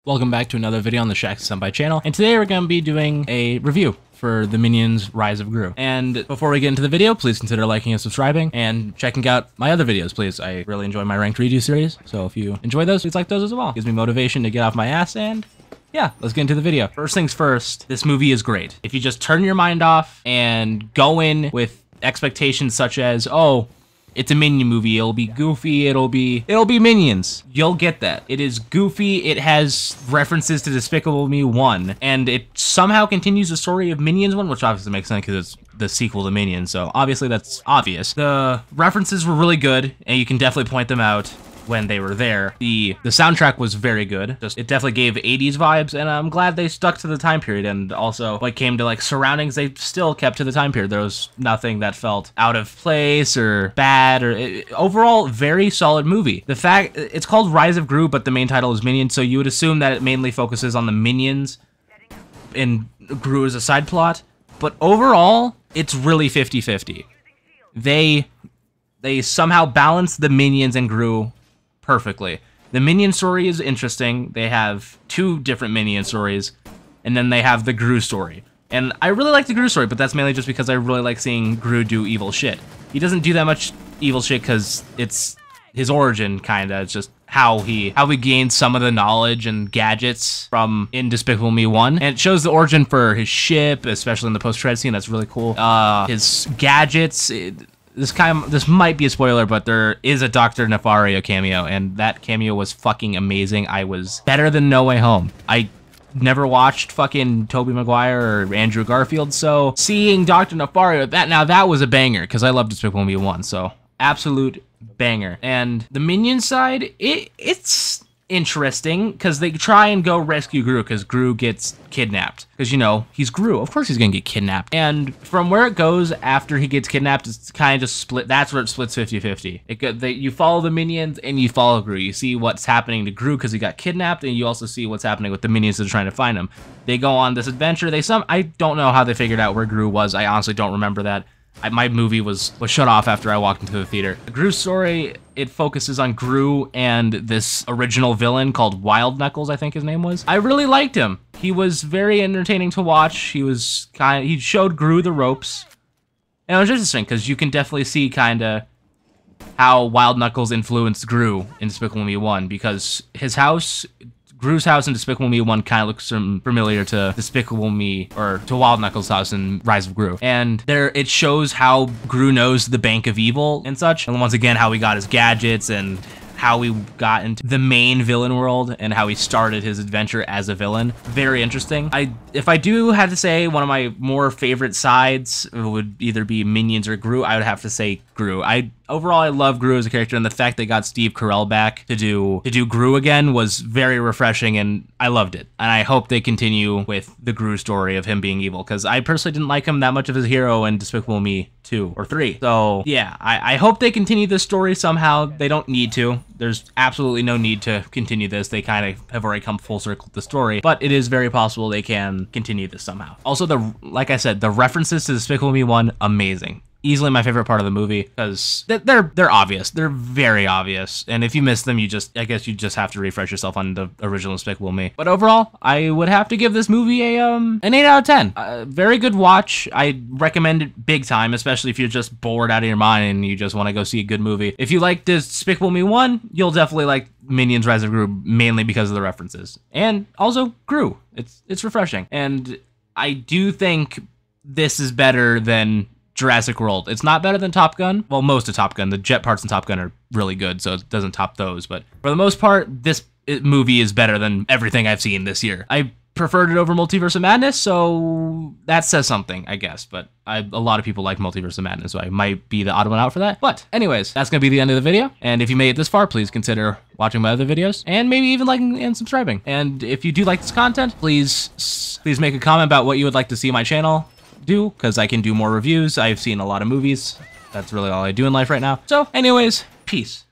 Welcome back to another video on the Shack Senpai channel, and today we're going to be doing a review for the Minions Rise of Gru. And before we get into the video, please consider liking and subscribing, and checking out my other videos, please. I really enjoy my ranked redo series, so if you enjoy those, please like those as well. Gives me motivation to get off my ass, and yeah, let's get into the video. First things first, this movie is great. If you just turn your mind off and go in with expectations such as, oh, it's a Minion movie, it'll be goofy, it'll be Minions. You'll get that. It is goofy, it has references to Despicable Me 1, and it somehow continues the story of Minions 1, which obviously makes sense because it's the sequel to Minions, so obviously that's obvious. The references were really good, and you can definitely point them out when they were there. The soundtrack was very good. It definitely gave 80s vibes, and I'm glad they stuck to the time period. And also, when it came to like surroundings, they still kept to the time period. There was nothing that felt out of place or bad, or overall, very solid movie. The fact it's called Rise of Gru, but the main title is Minions, so you would assume that it mainly focuses on the Minions and Gru as a side plot. But overall, it's really 50-50. They somehow balance the Minions and Gru perfectly. The Minion story is interesting. They have two different Minion stories, and then they have the Gru story. And I really like the Gru story, but that's mainly just because I really like seeing Gru do evil shit. He doesn't do that much evil shit because it's his origin, kinda. It's just how he gained some of the knowledge and gadgets from in Despicable Me 1. And it shows the origin for his ship, especially in the post-credit scene. That's really cool. His gadgets. This might be a spoiler, but there is a Dr. Nefario cameo, and that cameo was fucking amazing. I was better than No Way Home. I never watched fucking Tobey Maguire or Andrew Garfield, so seeing Dr. Nefario, that was a banger, because I love Despicable Me 1, so absolute banger. And the Minion side, it's interesting because they try and go rescue Gru because Gru gets kidnapped, because, you know, he's Gru, of course he's gonna get kidnapped. And from where it goes after he gets kidnapped, it's kind of just split. That's where it splits 50-50. You follow the Minions and you follow Gru. You see what's happening to Gru because he got kidnapped, and you also see what's happening with the Minions that are trying to find him. They go on this adventure. I don't know how they figured out where Gru was. I honestly don't remember that. My movie was shut off after I walked into the theater. The Gru story, it focuses on Gru and this original villain called Wild Knuckles, I think his name was. I really liked him. He was very entertaining to watch. He showed Gru the ropes. And it was interesting because you can definitely see kinda how Wild Knuckles influenced Gru in Despicable Me 1, because Gru's house in Despicable Me 1 kind of looks familiar to Despicable Me, or to Wild Knuckles' house in Rise of Gru. And there, it shows how Gru knows the Bank of Evil and such. And once again, how he got his gadgets and how he got into the main villain world and how he started his adventure as a villain. Very interesting. If I do have to say one of my more favorite sides would either be Minions or Gru, I would have to say Gru. Overall, I love Gru as a character, and the fact they got Steve Carell back to do Gru again was very refreshing, and I loved it. And I hope they continue with the Gru story of him being evil, because I personally didn't like him that much of as a hero in Despicable Me 2 or 3. So yeah, I hope they continue this story somehow. They don't need to. There's absolutely no need to continue this. They kind of have already come full circle with the story, but it is very possible they can continue this somehow. Also, like I said, the references to Despicable Me 1, amazing. Easily my favorite part of the movie, because they're obvious. They're very obvious, and if you miss them, I guess you just have to refresh yourself on the original Despicable Me. But overall, I would have to give this movie an 8 out of 10. Very good watch. I recommend it big time, especially if you're just bored out of your mind and you just want to go see a good movie. If you like Despicable Me 1, you'll definitely like Minions Rise of Gru, mainly because of the references, and also Gru. It's refreshing, and I do think this is better than Jurassic World. It's not better than Top Gun. Well, most of Top Gun. The jet parts in Top Gun are really good, so it doesn't top those. But for the most part, this movie is better than everything I've seen this year. I preferred it over Multiverse of Madness, so that says something, I guess. But a lot of people like Multiverse of Madness, so I might be the odd one out for that. But anyways, that's going to be the end of the video. And if you made it this far, please consider watching my other videos, and maybe even liking and subscribing. And if you do like this content, please make a comment about what you would like to see my channel do, because I can do more reviews. I've seen a lot of movies. That's really all I do in life right now. So anyways, peace.